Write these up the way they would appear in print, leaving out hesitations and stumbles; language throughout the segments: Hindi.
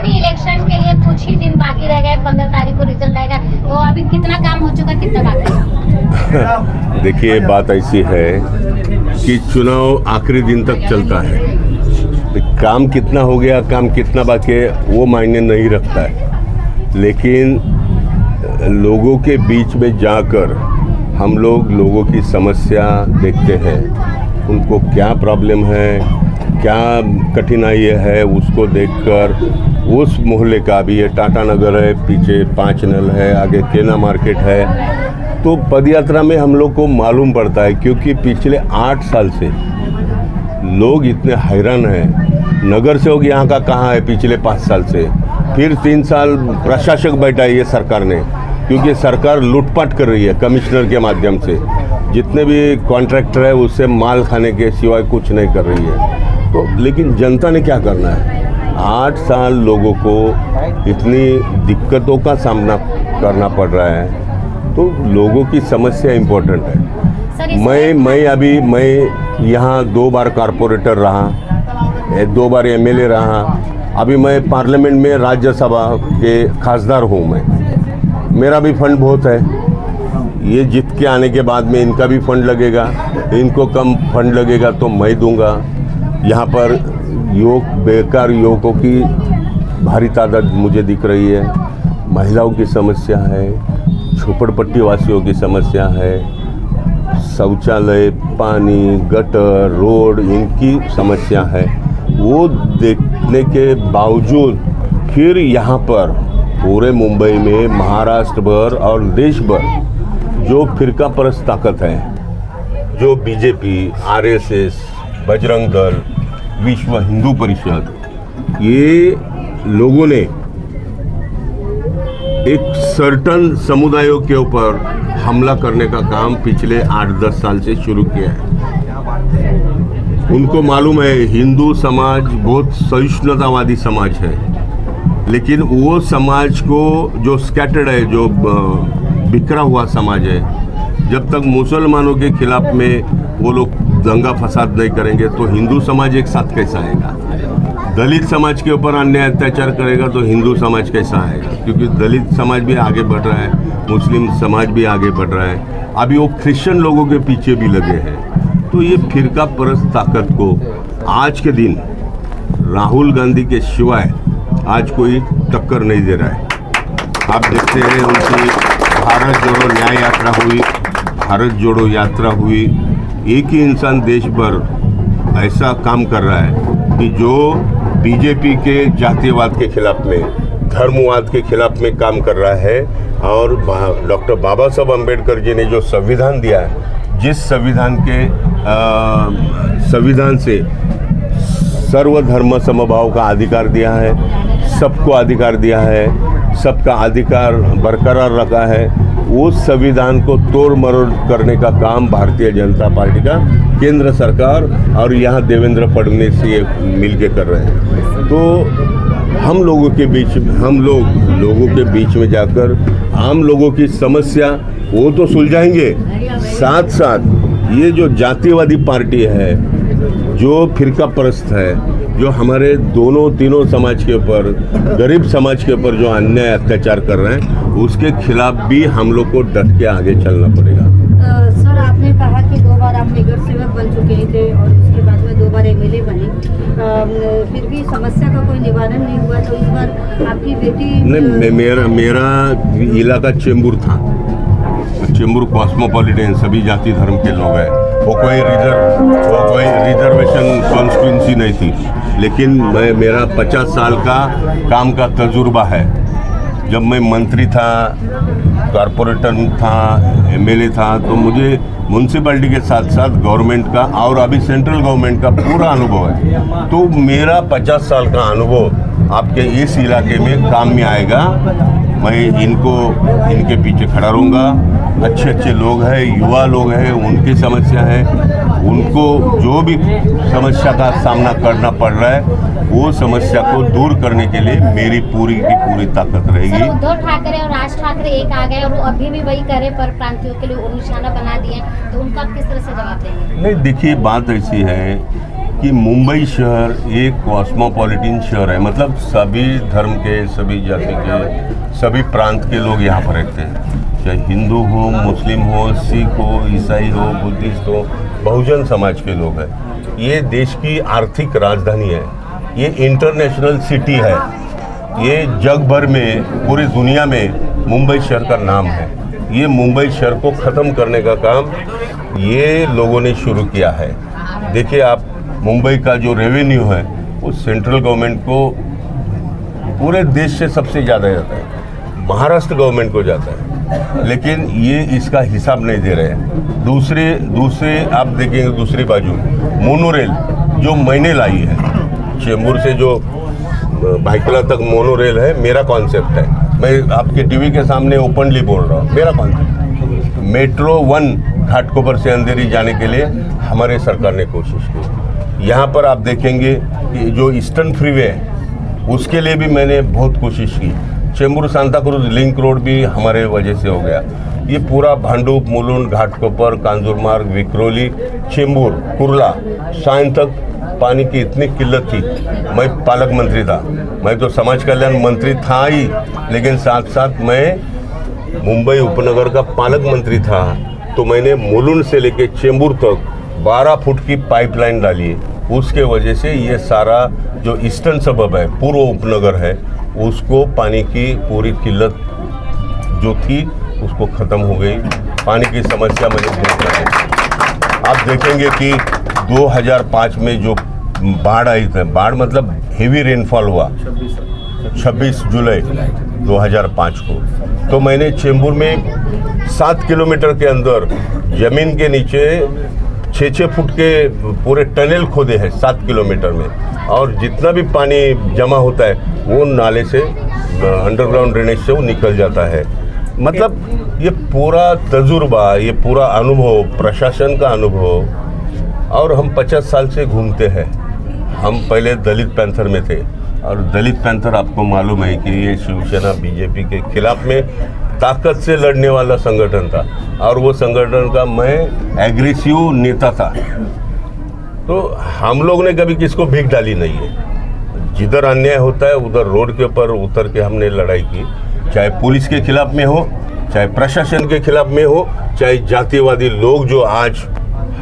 सर इलेक्शन के लिए कुछ ही दिन बाकी रह गए, 15 तारीख को रिजल्ट आएगा, तो अभी कितना काम हो चुका, कितना बाकी है? देखिए, बात ऐसी है कि चुनाव आखिरी दिन तक चलता है। काम कितना हो गया, काम कितना बाकी है, वो मायने नहीं रखता है। लेकिन लोगों के बीच में जाकर हम लोग लोगों की समस्या देखते हैं, उनको क्या प्रॉब्लम है, क्या कठिनाई है, उसको देखकर उस मोहल्ले का भी, ये टाटा नगर है, पीछे 5 नल है, आगे केना मार्केट है, तो पदयात्रा में हम लोग को मालूम पड़ता है। क्योंकि पिछले 8 साल से लोग इतने हैरान हैं। नगर सेवक यहाँ का कहाँ है पिछले 5 साल से? फिर 3 साल प्रशासक बैठा है ये सरकार ने, क्योंकि सरकार लूटपाट कर रही है कमिश्नर के माध्यम से। जितने भी कॉन्ट्रैक्टर है उससे माल खाने के सिवाय कुछ नहीं कर रही है। तो लेकिन जनता ने क्या करना है? 8 साल लोगों को इतनी दिक्कतों का सामना करना पड़ रहा है, तो लोगों की समस्या इम्पोर्टेंट है। मैं यहाँ 2 बार कॉरपोरेटर रहा, 2 बार एमएलए रहा, अभी मैं पार्लियामेंट में राज्यसभा के खासदार हूँ। मेरा भी फंड बहुत है। ये जीत के आने के बाद में इनका भी फंड लगेगा, इनको कम फंड लगेगा तो मैं दूंगा। यहाँ पर बेकार युवकों की भारी तादाद मुझे दिख रही है, महिलाओं की समस्या है, झोपड़पट्टी वासियों की समस्या है, शौचालय, पानी, गटर, रोड, इनकी समस्या है। वो देखने के बावजूद फिर यहाँ पर पूरे मुंबई में, महाराष्ट्र भर और देश भर जो फिरका परस्त ताकत है, जो बीजेपी, आरएसएस, बजरंग दल, विश्व हिंदू परिषद, ये लोगों ने एक सर्टन समुदायों के ऊपर हमला करने का काम पिछले 8-10 साल से शुरू किया है। उनको मालूम है हिंदू समाज बहुत सहिष्णुतावादी समाज है, लेकिन वो समाज को जो स्कैटर्ड है, जो बिखरा हुआ समाज है, जब तक मुसलमानों के खिलाफ में वो लोग दंगा फसाद नहीं करेंगे तो हिंदू समाज एक साथ कैसा आएगा? दलित समाज के ऊपर अन्याय अत्याचार करेगा तो हिंदू समाज कैसा आएगा? क्योंकि दलित समाज भी आगे बढ़ रहा है, मुस्लिम समाज भी आगे बढ़ रहा है, अभी वो क्रिश्चियन लोगों के पीछे भी लगे हैं। तो ये फिरका परस्त ताकत को आज के दिन राहुल गांधी के सिवाय आज कोई टक्कर नहीं दे रहा है। आप देखते हैं उनकी भारत जोड़ो न्याय यात्रा हुई, भारत जोड़ो यात्रा हुई। एक ही इंसान देश भर ऐसा काम कर रहा है कि जो बीजेपी के जातीयवाद के खिलाफ में, धर्मवाद के खिलाफ में काम कर रहा है। और डॉक्टर बाबा साहब अम्बेडकर जी ने जो संविधान दिया है, जिस संविधान से सर्वधर्म समभाव का अधिकार दिया है, सबको अधिकार दिया है, सबका अधिकार बरकरार रखा है, उस संविधान को तोड़ मरोड़ करने का काम भारतीय जनता पार्टी का केंद्र सरकार और यहाँ देवेंद्र फडणवीस ये मिलके कर रहे हैं। तो हम लोगों के बीच में जाकर आम लोगों की समस्या वो तो सुलझाएंगे, साथ साथ ये जो जातिवादी पार्टी है, जो फिरका परस्त है, जो हमारे तीनों समाज के ऊपर, गरीब समाज के ऊपर जो अन्याय अत्याचार कर रहे हैं, उसके खिलाफ भी हम लोग को डट के आगे चलना पड़ेगा। सर, आपने कहा कि 2 बार आप नगर सेवक बन चुके थे और उसके बाद में 2 बार एमएलए बने, फिर भी समस्या का कोई निवारण नहीं हुआ, तो इस बार आपकी बेटी नहीं, मेरा इलाका चेंबूर था। चेंबूर कॉस्मोपॉलिटन, सभी जाति धर्म के लोग हैं, वो कोई रिजर्वेशन कॉन्स्टिट्यूंसी नहीं थी। लेकिन मेरा 50 साल का काम का तजुर्बा है। जब मैं मंत्री था, कॉरपोरेटर था, एमएलए था, तो मुझे म्यूनसिपैलिटी के साथ साथ गवर्नमेंट का और अभी सेंट्रल गवर्नमेंट का पूरा अनुभव है। तो मेरा 50 साल का अनुभव आपके इस इलाके में काम में आएगा। मैं इनके पीछे खड़ा रहूँगा। अच्छे लोग हैं, युवा लोग हैं, उनकी समस्या है, उनको जो भी समस्या का सामना करना पड़ रहा है, वो समस्या को दूर करने के लिए मेरी पूरी की पूरी ताकत रहेगी। उद्धव ठाकरे और राज ठाकरे एक आ गए और अभी भी वही करे, पर प्रांतियों के लिए निशाना बना दिए, तो उनका किस तरह से जवाब देंगे? नहीं, देखिए, बात ऐसी है कि मुंबई शहर एक कॉस्मोपॉलिटन शहर है, मतलब सभी धर्म के, सभी जाति के, सभी प्रांत के लोग यहाँ पर रहते हैं, चाहे हिंदू हो, मुस्लिम हो, सिख हो, ईसाई हो, बुद्धिस्ट हो, बहुजन समाज के लोग हैं। ये देश की आर्थिक राजधानी है, ये इंटरनेशनल सिटी है, ये जग भर में, पूरी दुनिया में मुंबई शहर का नाम है। ये मुंबई शहर को ख़त्म करने का काम ये लोगों ने शुरू किया है। देखिए आप, मुंबई का जो रेवेन्यू है वो सेंट्रल गवर्नमेंट को पूरे देश से सबसे ज़्यादा जाता है, महाराष्ट्र गवर्नमेंट को जाता है, लेकिन ये इसका हिसाब नहीं दे रहे हैं। दूसरे आप देखेंगे दूसरी बाजू मोनोरेल जो मैंने लाई है, चेंबूर से जो भाईकला तक मोनोरेल है, मेरा कॉन्सेप्ट है। मैं आपके टीवी के सामने ओपनली बोल रहा हूँ, मेरा कॉन्सेप्ट। मेट्रो 1 घाटकोपर से अंधेरी जाने के लिए हमारे सरकार ने कोशिश की। यहाँ पर आप देखेंगे कि जो ईस्टर्न फ्रीवे है उसके लिए भी मैंने बहुत कोशिश की। Chembur Santa cruise link road भी हमारे वजह से हो गया। ये पूरा भांडुप, मुलुंड, घाटकोपर, कांजूरमार्ग, विक्रोली, चेंबूर, कुर्ला, सायन तक पानी की इतनी किल्लत थी। मैं पालक मंत्री था, मैं तो समाज कल्याण मंत्री था ही, लेकिन साथ साथ मैं मुंबई उपनगर का पालक मंत्री था। तो मैंने मुलुंड से लेके चेंबूर तक 12 फुट की पाइपलाइन डाली है। उसके वजह से ये सारा जो ईस्टर्न सबब है, पूर्व उपनगर है, उसको पानी की पूरी किल्लत जो थी उसको ख़त्म हो गई। पानी की समस्या मैंने दूर कर दी। आप देखेंगे कि 2005 में जो बाढ़ आई थी, बाढ़ मतलब हेवी रेनफॉल हुआ 26 जुलाई 2005 को, तो मैंने चेंबूर में 7 किलोमीटर के अंदर ज़मीन के नीचे 6-6 फुट के पूरे टनल खोदे हैं 7 किलोमीटर में, और जितना भी पानी जमा होता है वो नाले से, अंडरग्राउंड ड्रेनेज से वो निकल जाता है। मतलब ये पूरा तजुर्बा, ये पूरा अनुभव, प्रशासन का अनुभव, और हम 50 साल से घूमते हैं। हम पहले दलित पैंथर में थे, और दलित पैंथर आपको मालूम है कि ये शिवसेना बीजेपी के खिलाफ में ताकत से लड़ने वाला संगठन था, और वो संगठन का मैं एग्रेसिव नेता था। तो हम लोग ने कभी किसको भीख डाली नहीं है। जिधर अन्याय होता है उधर रोड के ऊपर उतर के हमने लड़ाई की, चाहे पुलिस के खिलाफ में हो, चाहे प्रशासन के खिलाफ में हो, चाहे जातिवादी लोग जो आज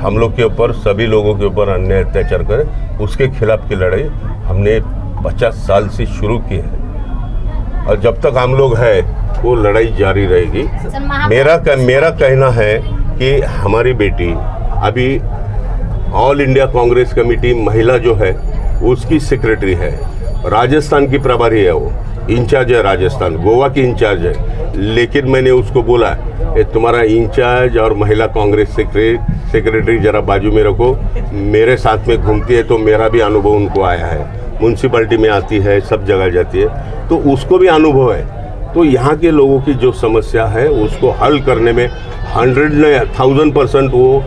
हम लोग के ऊपर, सभी लोगों के ऊपर अन्याय अत्याचार करें, उसके खिलाफ की लड़ाई हमने 50 साल से शुरू की है, और जब तक हम लोग हैं वो लड़ाई जारी रहेगी। मेरा कहना है कि हमारी बेटी अभी ऑल इंडिया कांग्रेस कमेटी महिला जो है उसकी सेक्रेटरी है, राजस्थान की प्रभारी है, वो इंचार्ज है राजस्थान, गोवा की इंचार्ज है। लेकिन मैंने उसको बोला, तुम्हारा इंचार्ज और महिला कांग्रेस सेक्रेटरी जरा बाजू में रखो, मेरे साथ में घूमती है तो मेरा भी अनुभव उनको आया है, म्यूनसिपैलिटी में आती है, सब जगह जाती है, तो उसको भी अनुभव है। तो यहाँ के लोगों की जो समस्या है उसको हल करने में 1000% वो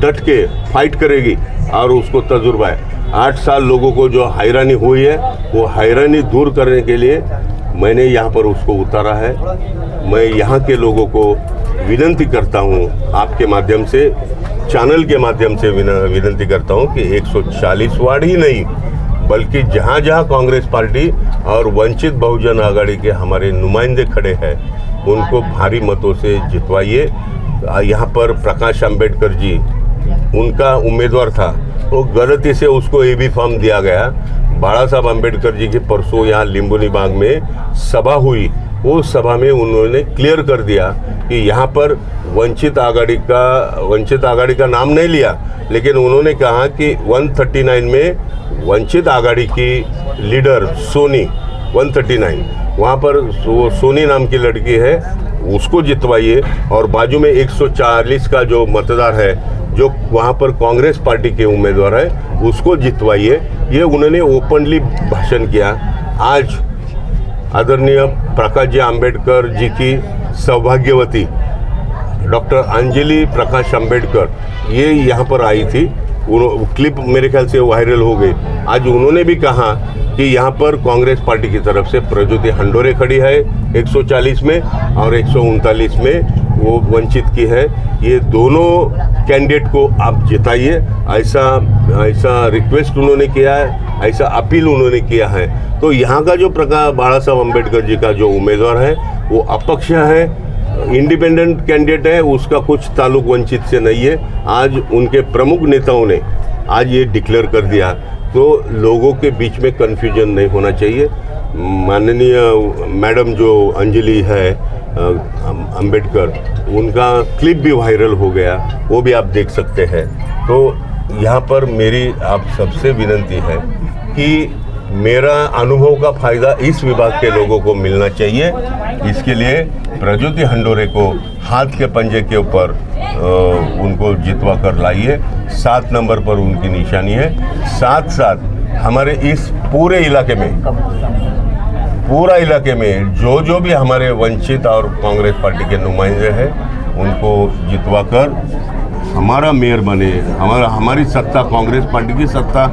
डट के फाइट करेगी, और उसको तजुर्बा है। 8 साल लोगों को जो हैरानी हुई है वो हैरानी दूर करने के लिए मैंने यहाँ पर उसको उतारा है। मैं यहाँ के लोगों को विनती करता हूँ, आपके माध्यम से, चैनल के माध्यम से विनती करता हूँ कि 140 वार्ड ही नहीं, बल्कि जहाँ जहाँ कांग्रेस पार्टी और वंचित बहुजन आघाड़ी के हमारे नुमाइंदे खड़े हैं उनको भारी मतों से जितवाइए। यहाँ पर प्रकाश अंबेडकर जी उनका उम्मीदवार था, वो गलती से उसको एबी फॉर्म दिया गया। बाला साहब अंबेडकर जी की परसों यहाँ लिंबुनी बाग में सभा हुई, वो सभा में उन्होंने क्लियर कर दिया कि यहाँ पर वंचित आघाड़ी का नाम नहीं लिया, लेकिन उन्होंने कहा कि 139 में वंचित आघाड़ी की लीडर सोनी 139, वहाँ पर सोनी नाम की लड़की है, उसको जितवाइए, और बाजू में 140 का जो मतदार है जो वहाँ पर कांग्रेस पार्टी के उम्मीदवार है उसको जितवाइए। ये उन्होंने ओपनली भाषण किया। आज आदरणीय प्रकाश जी अंबेडकर जी की सौभाग्यवती डॉक्टर अंजलि प्रकाश अंबेडकर ये यहाँ पर आई थी, क्लिप मेरे ख्याल से वायरल हो गई। आज उन्होंने भी कहा कि यहाँ पर कांग्रेस पार्टी की तरफ से प्रज्योति हंडोरे खड़ी है 140 में, और 139 में वो वंचित की है। ये दोनों कैंडिडेट को आप जिताइए, ऐसा रिक्वेस्ट उन्होंने किया है, ऐसा अपील उन्होंने किया है। तो यहाँ का जो प्रकाश बाला साहब अम्बेडकर जी का जो उम्मीदवार है वो अपक्ष है, इंडिपेंडेंट कैंडिडेट है, उसका कुछ ताल्लुक वंचित से नहीं है। आज उनके प्रमुख नेताओं ने आज ये डिक्लेयर कर दिया, तो लोगों के बीच में कन्फ्यूजन नहीं होना चाहिए। माननीय मैडम जो अंजलि है अंबेडकर, उनका क्लिप भी वायरल हो गया, वो भी आप देख सकते हैं। तो यहाँ पर मेरी आप सबसे विनती है कि मेरा अनुभव का फ़ायदा इस विभाग के लोगों को मिलना चाहिए। इसके लिए प्रज्योति हंडोरे को हाथ के पंजे के ऊपर उनको जितवा कर लाइए। 7 नंबर पर उनकी निशानी है। साथ साथ हमारे इस पूरे इलाके में जो भी हमारे वंचित और कांग्रेस पार्टी के नुमाइंदे हैं, उनको जितवा कर हमारा मेयर बने, हमारी सत्ता, कांग्रेस पार्टी की सत्ता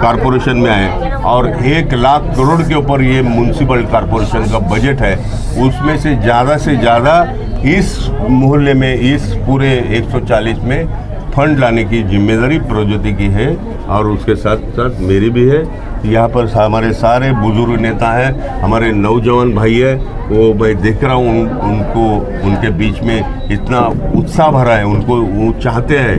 कारपोरेशन में आए। और 1 लाख करोड़ के ऊपर ये म्यूनसिपल कारपोरेशन का बजट है, उसमें से ज़्यादा इस मोहल्ले में, इस पूरे 140 में फंड लाने की जिम्मेदारी प्रज्योति की है और उसके साथ साथ मेरी भी है। यहाँ पर हमारे सारे बुजुर्ग नेता हैं, हमारे नौजवान भाई है, वो मैं देख रहा हूँ उनको, उनके बीच में इतना उत्साह भरा है, उनको वो चाहते हैं